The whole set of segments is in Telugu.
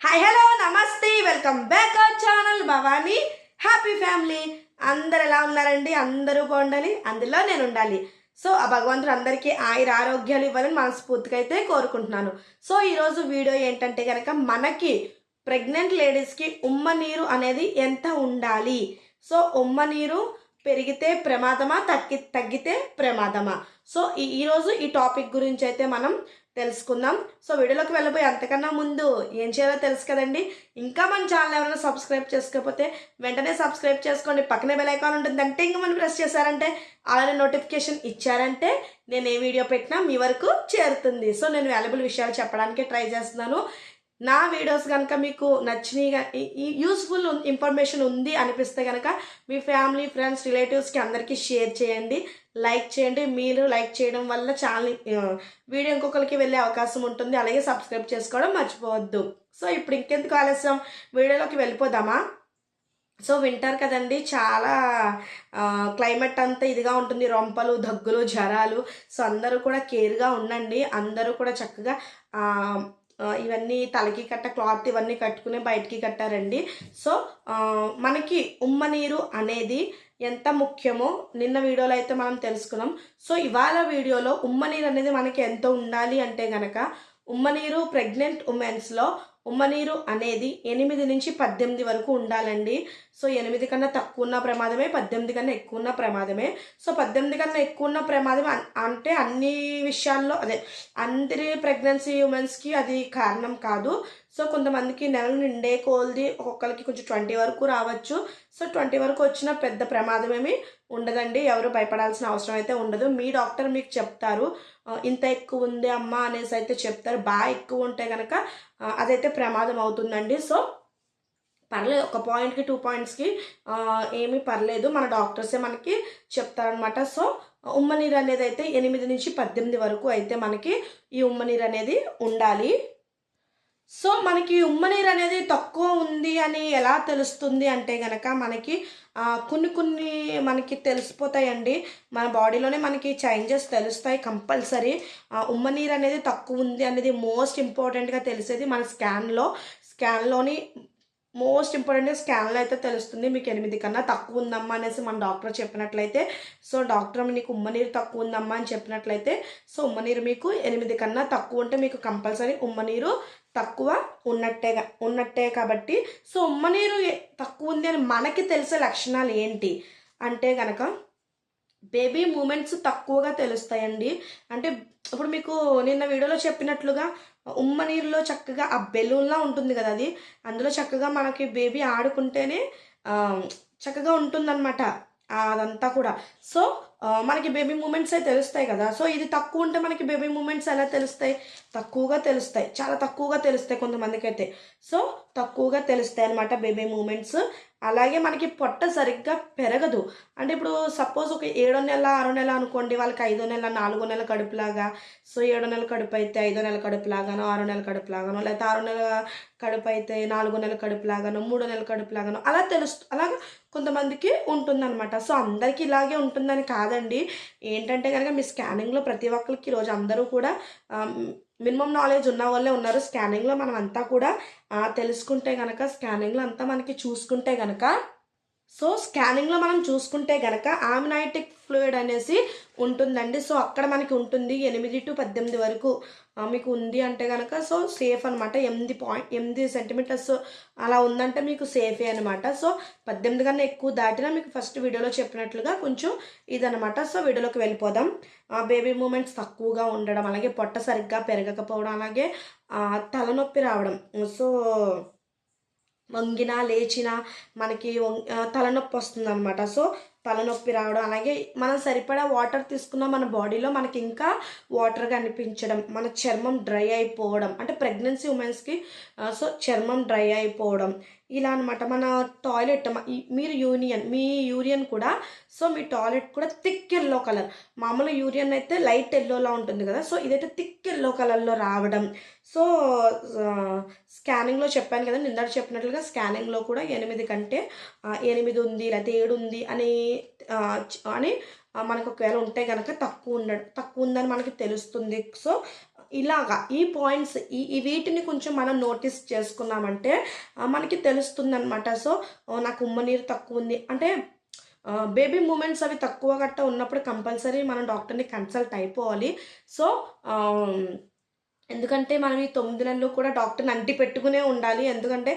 హాయ్ హలో నమస్తే welcome back our channel Bhavani happy family. అందరు ఎలా ఉన్నారండి? అందరూ బాగుండాలి, అందులో నేను ఉండాలి. సో ఆ భగవంతుడు అందరికీ ఆరోగ్యాలు ఇవ్వాలని మనస్ఫూర్తిగా అయితే కోరుకుంటున్నాను. సో ఈరోజు వీడియో ఏంటంటే కనుక మనకి ప్రెగ్నెంట్ లేడీస్కి ఉమ్మ నీరు అనేది ఎంత ఉండాలి, సో ఉమ్మ నీరు పెరిగితే ప్రమాదమా తగ్గితే ప్రమాదమా, సో ఈరోజు ఈ టాపిక్ గురించి అయితే మనం తెలుసుకుందాం. సో వీడియోలోకి వెళ్ళబోయి అంతకన్నా ముందు ఏం చేయాలో తెలుసు కదండి. ఇంకా మన ఛానల్ ఎవరైనా సబ్స్క్రైబ్ చేసుకోకపోతే వెంటనే సబ్స్క్రైబ్ చేసుకోండి. పక్కనే బెల్ ఐకాన్ ఉంటుంది, అంటే ఇంకా మనం ప్రెస్ చేశారంటే అలానే నోటిఫికేషన్ ఇచ్చారంటే నేను ఏ వీడియో పెట్టినా మీ వరకు చేరుతుంది. సో నేను వాల్యుబుల్ విషయాలు చెప్పడానికి ట్రై చేస్తున్నాను. నా వీడియోస్ కనుక మీకు నచ్చినాయి, యూస్ఫుల్ ఇన్ఫర్మేషన్ ఉంది అనిపిస్తే కనుక మీ ఫ్యామిలీ ఫ్రెండ్స్ రిలేటివ్స్కి అందరికీ షేర్ చేయండి, లైక్ చేయండి. మీరు లైక్ చేయడం వల్ల ఛానల్ వీడియో ఇంకొకరికి వెళ్ళే అవకాశం ఉంటుంది. అలాగే సబ్స్క్రైబ్ చేసుకోవడం మర్చిపోవద్దు. సో ఇప్పుడు ఇంకెందుకు ఆలస్యం, వీడియోలోకి వెళ్ళిపోదామా? సో వింటారు కదండి, చాలా క్లైమేట్ అంతా ఇదిగా ఉంటుంది, రొంపలు దగ్గులు జ్వరాలు. సో అందరూ కూడా కేర్గా ఉండండి. అందరూ కూడా చక్కగా ఇవన్నీ తలకి కట్ట క్లాత్ ఇవన్నీ కట్టుకుని బయటికి కట్టారండి. సో మనకి ఉమ్మ నీరు అనేది ఎంత ముఖ్యమో నిన్న వీడియోలో అయితే మనం తెలుసుకున్నాం. సో ఇవాళ వీడియోలో ఉమ్మ నీరు అనేది మనకి ఎంత ఉండాలి అంటే గనక, ఉమ్మ నీరు ప్రెగ్నెంట్ ఉమెన్స్లో ఉమ్మ నీరు అనేది 8 నుంచి 18 వరకు ఉండాలండి. సో 8 కన్నా తక్కువ ఉన్న ప్రమాదమే, 18 కన్నా ఎక్కువ ఉన్న ప్రమాదమే. సో 18 కన్నా ఎక్కువ ఉన్న ప్రమాదం అంటే అన్ని విషయాల్లో అదే అందరి ప్రెగ్నెన్సీ ఉమెన్స్కి అది కారణం కాదు. సో కొంతమందికి నెలలు నిండే కోల్ది ఒక్కొక్కరికి కొంచెం 20 వరకు రావచ్చు. సో 20 వరకు వచ్చిన పెద్ద ప్రమాదం ఏమి ఉండదండి, ఎవరు భయపడాల్సిన అవసరం అయితే ఉండదు. మీ డాక్టర్ మీకు చెప్తారు ఇంత ఎక్కువ ఉంది అమ్మ అనేసి అయితే చెప్తారు. బాగా ఎక్కువ ఉంటే కనుక అదైతే ప్రమాదం అవుతుందండి. సో పర్లేదు, ఒక పాయింట్కి 2 పాయింట్స్కి ఏమీ పర్లేదు, మన డాక్టర్సే మనకి చెప్తారనమాట. సో ఉమ్మ నీరు అనేది అయితే 8 నుంచి 18 వరకు అయితే మనకి ఈ ఉమ్మ నీరు అనేది ఉండాలి. సో మనకి ఉమ్మ నీరు అనేది తక్కువ ఉంది అని ఎలా తెలుస్తుంది అంటే కనుక, మనకి కొన్ని మనకి తెలిసిపోతాయండి. మన బాడీలోనే మనకి చేంజెస్ తెలుస్తాయి కంపల్సరీ. ఉమ్మ నీరు అనేది తక్కువ ఉంది అనేది మోస్ట్ ఇంపార్టెంట్గా తెలిసేది మన స్కాన్లోని మోస్ట్ ఇంపార్టెంట్ స్కాన్లో అయితే తెలుస్తుంది. మీకు 8 కన్నా తక్కువ ఉందమ్మా అనేసి మన డాక్టర్ చెప్పినట్లయితే, సో డాక్టర్ నీకు ఉమ్మ నీరు తక్కువ ఉందమ్మా అని చెప్పినట్లయితే, సో ఉమ్మ నీరు మీకు 8 కన్నా తక్కువ ఉంటే మీకు కంపల్సరీ ఉమ్మ నీరు తక్కువ ఉన్నట్టే కాబట్టి, సో ఉమ్మ నీరు తక్కువ ఉంది అని మనకి తెలిసే లక్షణాలు ఏంటి అంటే కనుక, బేబీ మూమెంట్స్ తక్కువగా తెలుస్తాయండి. అంటే ఇప్పుడు మీకు నిన్న వీడియోలో చెప్పినట్లుగా ఉమ్మ నీరులో చక్కగా ఆ బెలూన్లా ఉంటుంది కదా, అది అందులో చక్కగా మనకి బేబీ ఆడుకుంటేనే చక్కగా ఉంటుందన్నమాట అదంతా కూడా. సో మనకి బేబీ మూమెంట్స్ అయితే తెలుస్తాయి కదా. సో ఇది తక్కువ ఉంటే మనకి బేబీ మూమెంట్స్ ఎలా తెలుస్తాయి? తక్కువగా తెలుస్తాయి, చాలా తక్కువగా తెలుస్తాయి కొంతమందికి అయితే. సో తక్కువగా తెలుస్తాయి అనమాట బేబీ మూమెంట్స్. అలాగే మనకి పొట్ట సరిగ్గా పెరగదు. అంటే ఇప్పుడు సపోజ్ ఒక 7వ నెల 6వ నెల అనుకోండి, వాళ్ళకి 5వ నెల 4వ నెల కడుపులాగా. సో 7వ నెల కడుపు అయితే 5వ నెల కడుపులాగానో, 6వ నెల కడుపులాగానో, లేకపోతే 6వ నెల కడుపు అయితే 4వ నెల కడుపులాగానో, 3వ నెల కడుపులాగానో అలా అలాగా కొంతమందికి ఉంటుందన్నమాట. సో అందరికీ ఇలాగే ఉంటుందని కాదండి. ఏంటంటే కనుక మీ స్కానింగ్లో ప్రతి ఒక్కరికి ఈరోజు అందరూ కూడా మినిమం నాలెడ్జ్ ఉన్న వాళ్ళే ఉన్నారు. స్కానింగ్లో మనం అంతా కూడా తెలుసుకుంటే కనుక, స్కానింగ్లో అంతా మనకి చూసుకుంటే కనుక, సో స్కానింగ్లో మనం చూసుకుంటే కనుక ఆమ్నైటిక్ ఫ్లూయిడ్ అనేసి ఉంటుందండి. సో అక్కడ మనకి ఉంటుంది 8 to 18 వరకు మీకు ఉంది అంటే కనుక, సో సేఫ్ అనమాట. 8 సెంటీమీటర్స్ అలా ఉందంటే మీకు సేఫే అనమాట. సో 18 కన్నా ఎక్కువ దాటినా మీకు ఫస్ట్ వీడియోలో చెప్పినట్లుగా కొంచెం ఇదనమాట. సో వీడియోలోకి వెళ్ళిపోదాం. బేబీ మూమెంట్స్ తక్కువగా ఉండడం, అలాగే పొట్ట సరిగ్గా పెరగకపోవడం, అలాగే తలనొప్పి రావడం. సో వంగినా లేచినా మనకి తలనొప్పి వస్తుంది అనమాట. సో తలనొప్పి రావడం, అలాగే మనం సరిపడా వాటర్ తీసుకున్న మన బాడీలో మనకి ఇంకా వాటర్గా అనిపించడం, మన చర్మం డ్రై అయిపోవడం, అంటే ప్రెగ్నెన్సీ ఉమెన్స్కి సో చర్మం డ్రై అయిపోవడం ఇలా అనమాట. మన టాయిలెట్ మీ యూరియన్ కూడా, సో మీ టాయిలెట్ కూడా థిక్ ఎల్లో కలర్, మామూలు యూరియన్ అయితే లైట్ ఎల్లోలా ఉంటుంది కదా, సో ఇదైతే థిక్ ఎల్లో కలర్లో రావడం. సో స్కానింగ్లో చెప్పాను కదా, నిన్నటి చెప్పినట్లుగా స్కానింగ్లో కూడా 8 కంటే 8 ఉంది లేకపోతే 7 ఉంది అని మనకు ఒకవేళ ఉంటే కనుక తక్కువ ఉందని మనకి తెలుస్తుంది. సో ఇలాగా ఈ పాయింట్స్ ఈ వీటిని కొంచెం మనం నోటీస్ చేసుకున్నామంటే మనకి తెలుస్తుందనమాట. సో నాకు ఉమ్మ నీరు తక్కువ ఉంది అంటే బేబీ మూమెంట్స్ అవి తక్కువ గట్ట ఉన్నప్పుడు కంపల్సరీ మనం డాక్టర్ని కన్సల్ట్ అయిపోవాలి. సో ఎందుకంటే మనం ఈ 9 నెలలు కూడా డాక్టర్ని అంటి పెట్టుకునే ఉండాలి. ఎందుకంటే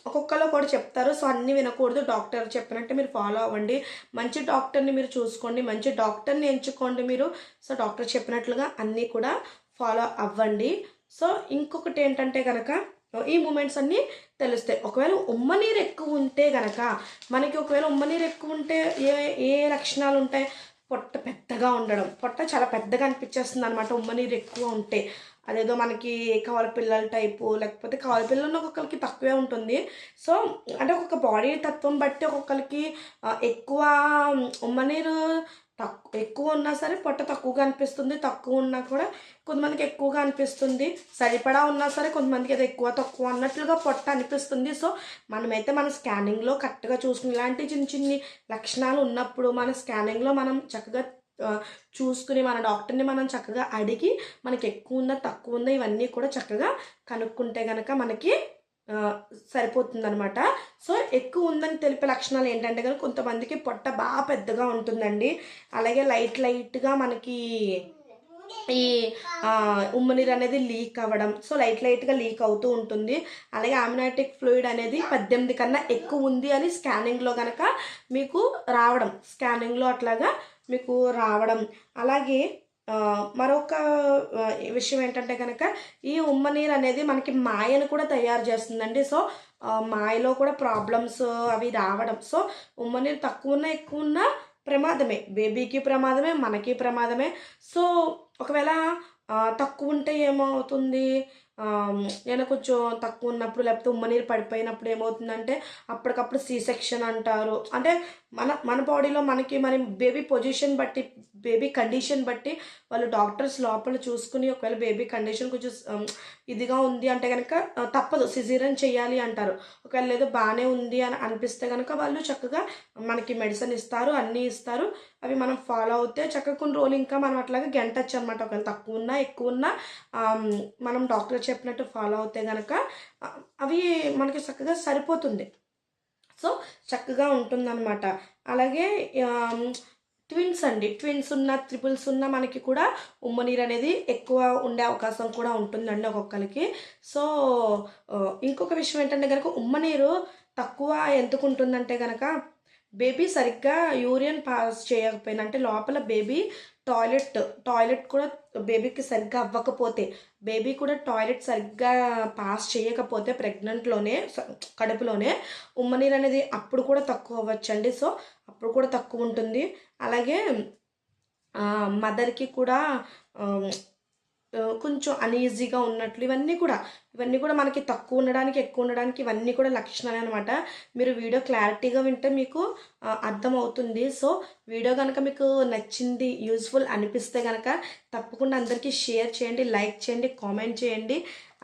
ఒక్కొక్కరు కూడా చెప్తారు. సో అన్నీ వినకూడదు. డాక్టర్ చెప్పినట్టే మీరు ఫాలో అవ్వండి. మంచి డాక్టర్ని మీరు చూసుకోండి, మంచి డాక్టర్ని ఎంచుకోండి మీరు. సో డాక్టర్ చెప్పినట్లుగా అన్నీ కూడా ఫాలో అవ్వండి. సో ఇంకొకటి ఏంటంటే కనుక ఈ మూమెంట్స్ అన్నీ తెలుస్తాయి. ఒకవేళ ఉమ్మ నీరు ఎక్కువ ఉంటే కనుక మనకి ఒకవేళ ఉమ్మ నీరు ఎక్కువ ఉంటే ఏ ఏ లక్షణాలు ఉంటాయి? పొట్ట పెద్దగా ఉండడం, పొట్ట చాలా పెద్దగా అనిపించేస్తుంది అనమాట ఉమ్మ నీరు ఎక్కువ ఉంటే. అదేదో మనకి కవల పిల్లల టైపు, లేకపోతే కవల పిల్లలు ఒక్కొక్కరికి తక్కువే ఉంటుంది. సో అంటే ఒక్కొక్క బాడీ తత్వం బట్టి ఒక్కొక్కరికి ఎక్కువ ఉమ్మ నీరు ఎక్కువ ఉన్నా సరే పొట్ట తక్కువగా అనిపిస్తుంది, తక్కువ ఉన్నా కూడా కొంతమందికి ఎక్కువగా అనిపిస్తుంది, సరిపడా ఉన్నా సరే కొంతమందికి అది ఎక్కువ తక్కువ అన్నట్లుగా పొట్ట అనిపిస్తుంది. సో మనమైతే మన స్కానింగ్లో కరెక్ట్గా చూసుకుని ఇలాంటి చిన్న చిన్ని లక్షణాలు ఉన్నప్పుడు మన స్కానింగ్లో మనం చక్కగా చూసుకుని మన డాక్టర్ని మనం చక్కగా అడిగి మనకి ఎక్కువ ఉందా తక్కువ ఉందా ఇవన్నీ కూడా చక్కగా కనుక్కుంటే కనుక మనకి సరిపోతుందనమాట. సో ఎక్కువ ఉందని తెలిపే లక్షణాలు ఏంటంటే కనుక కొంతమందికి పొట్ట బాగా పెద్దగా ఉంటుందండి. అలాగే లైట్గా మనకి ఈ ఉమ్మ నీరు అనేది లీక్ అవ్వడం, సో లైట్గా లీక్ అవుతూ ఉంటుంది. అలాగే ఆమ్నియాటిక్ ఫ్లూయిడ్ అనేది 18 కన్నా ఎక్కువ ఉంది అని స్కానింగ్లో కనుక మీకు రావడం, స్కానింగ్లో అట్లాగా మీకు రావడం. అలాగే మరొక విషయం ఏంటంటే కనుక ఈ ఉమ్మ నీరు అనేది మనకి మాయను కూడా తయారు చేస్తుందండి. సో మాయలో కూడా ప్రాబ్లమ్స్ అవి రావడం. సో ఉమ్మ నీరు తక్కువ ఉన్నా ఎక్కువ ఉన్నా ప్రమాదమే, బేబీకి ప్రమాదమే, మనకి ప్రమాదమే. సో ఒకవేళ తక్కువ ఉంటే ఏమవుతుంది, నేను కొంచెం తక్కువ ఉన్నప్పుడు లేకపోతే ఉమ్మ నీరు పడిపోయినప్పుడు ఏమవుతుందంటే అప్పటికప్పుడు సి సెక్షన్ అంటారు. అంటే మన బాడీలో మనకి మరి బేబీ పొజిషన్ బట్టి, బేబీ కండిషన్ బట్టి వాళ్ళు డాక్టర్స్ లోపల చూసుకుని ఒకవేళ బేబీ కండిషన్ కొంచెం ఇదిగా ఉంది అంటే కనుక తప్పదు, సిజేరియన్ చేయాలి అంటారు. ఒకవేళ లేదు బాగానే ఉంది అని అనిపిస్తే కనుక వాళ్ళు చక్కగా మనకి మెడిసిన్ ఇస్తారు, అన్నీ ఇస్తారు. అవి మనం ఫాలో అవుతే చక్కగా కొన్ని రోజులు ఇంకా మనం అట్లాగే గంటచ్చు అనమాట. ఒకవేళ తక్కువ ఉన్నా ఎక్కువ ఉన్నా మనం డాక్టర్ చెప్పినట్టు ఫాలో అవుతే కనుక అవి మనకి చక్కగా సరిపోతుంది. సో చక్కగా ఉంటుందన్నమాట. అలాగే ట్విన్స్ అండి, ట్విన్స్ ఉన్న ట్రిపుల్స్ ఉన్న మనకి కూడా ఉమ్మ నీరు అనేది ఎక్కువ ఉండే అవకాశం కూడా ఉంటుందండి ఒక్కొక్కరికి. సో ఇంకొక విషయం ఏంటంటే కనుక ఉమ్మ నీరు తక్కువ ఎందుకు ఉంటుందంటే కనుక బేబీ సరిగ్గా యూరిన్ పాస్ చేయకపోయినా, అంటే లోపల బేబీ టాయిలెట్ కూడా బేబీకి సరిగ్గా అవ్వకపోతే, బేబీ కూడా టాయిలెట్ సరిగ్గా పాస్ చేయకపోతే ప్రెగ్నెంట్లోనే కడుపులోనే ఉమ్మ నీరు అనేది అప్పుడు కూడా తక్కువ అవ్వచ్చండి. సో అప్పుడు కూడా తక్కువ ఉంటుంది. అలాగే మదర్కి కూడా కొంచెం అనీజీగా ఉన్నట్లు ఇవన్నీ కూడా మనకి తక్కువ ఉండడానికి ఎక్కువ ఉండడానికి ఇవన్నీ కూడా లక్షణాలు అనమాట. మీరు వీడియో క్లారిటీగా వింటే మీకు అర్థమవుతుంది. సో వీడియో కనుక మీకు నచ్చింది, యూజ్ఫుల్ అనిపిస్తే కనుక తప్పకుండా అందరికీ షేర్ చేయండి, లైక్ చేయండి, కామెంట్ చేయండి.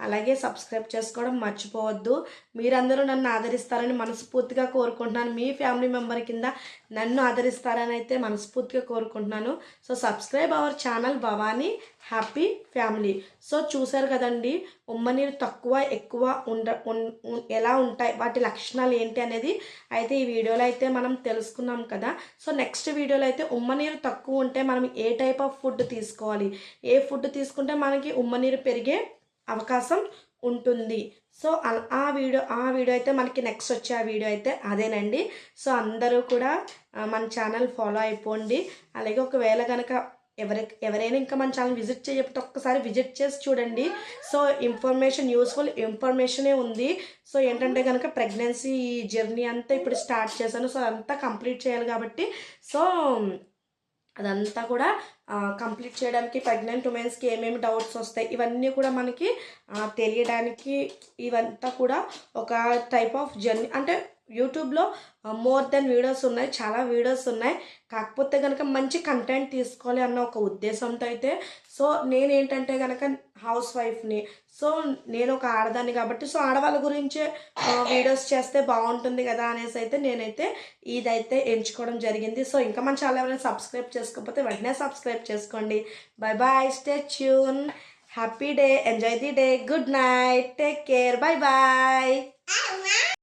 అలాగే సబ్స్క్రైబ్ చేసుకోవడం మర్చిపోవద్దు. మీరందరూ నన్ను ఆదరిస్తారని మనస్ఫూర్తిగా కోరుకుంటున్నాను. మీ ఫ్యామిలీ మెంబర్ కింద నన్ను ఆదరిస్తారని అయితే మనస్ఫూర్తిగా కోరుకుంటున్నాను. So subscribe our channel Bhavani happy family. So చూసారు కదండి, ఉమ్మ నీరు తక్కువ ఎక్కువ ఎలా ఉంటాయి, వాటి లక్షణాలు ఏంటి అనేది అయితే ఈ వీడియోలో అయితే మనం తెలుసుకున్నాం కదా. సో నెక్స్ట్ వీడియోలో అయితే ఉమ్మ నీరు తక్కువ ఉంటే మనం ఏ టైప్ ఆఫ్ ఫుడ్ తీసుకోవాలి, ఏ ఫుడ్ తీసుకుంటే మనకి ఉమ్మ నీరు పెరిగే అవకాశం ఉంటుంది. సో ఆ వీడియో అయితే మనకి నెక్స్ట్ వచ్చే ఆ వీడియో అయితే అదేనండి. సో అందరూ కూడా మన ఛానల్ ఫాలో అయిపోండి. అలాగే ఒకవేళ కనుక ఎవరైనా ఇంకా మన ఛానల్ విజిట్ చేయకపోతే ఒక్కసారి విజిట్ చేసి చూడండి. సో ఇన్ఫర్మేషన్, యూస్ఫుల్ ఇన్ఫర్మేషనే ఉంది. సో ఏంటంటే కనుక ప్రెగ్నెన్సీ జర్నీ అంతా ఇప్పుడు స్టార్ట్ చేశాను. సో అదంతా కంప్లీట్ చేయాలి కాబట్టి సో అదంతా కూడా కంప్లీట్ చేయడానికి ప్రెగ్నెంట్ ఉమెన్స్కి ఏమేమి డౌట్స్ వస్తాయి ఇవన్నీ కూడా మనకి తెలియడానికి ఇవంతా కూడా ఒక టైప్ ఆఫ్ జర్నీ. అంటే యూట్యూబ్లో మోర్ దెన్ వీడియోస్ ఉన్నాయి, చాలా వీడియోస్ ఉన్నాయి. కాకపోతే కనుక మంచి కంటెంట్ తీసుకోవాలి అన్న ఒక ఉద్దేశంతో అయితే సో నేనేంటంటే కనుక హౌస్ వైఫ్ని. సో నేను ఒక ఆడదాన్ని కాబట్టి సో ఆడవాళ్ళ గురించే వీడియోస్ చేస్తే బాగుంటుంది కదా అనేసి అయితే నేనైతే ఇదైతే ఎంచుకోవడం జరిగింది. సో ఇంకా మన ఛానల్ ఎవరైనా సబ్స్క్రైబ్ చేసుకోకపోతే వెంటనే సబ్స్క్రైబ్ చేసుకోండి. Bye bye, stay tune, happy day, enjoy the day, good night, take care, bye bye.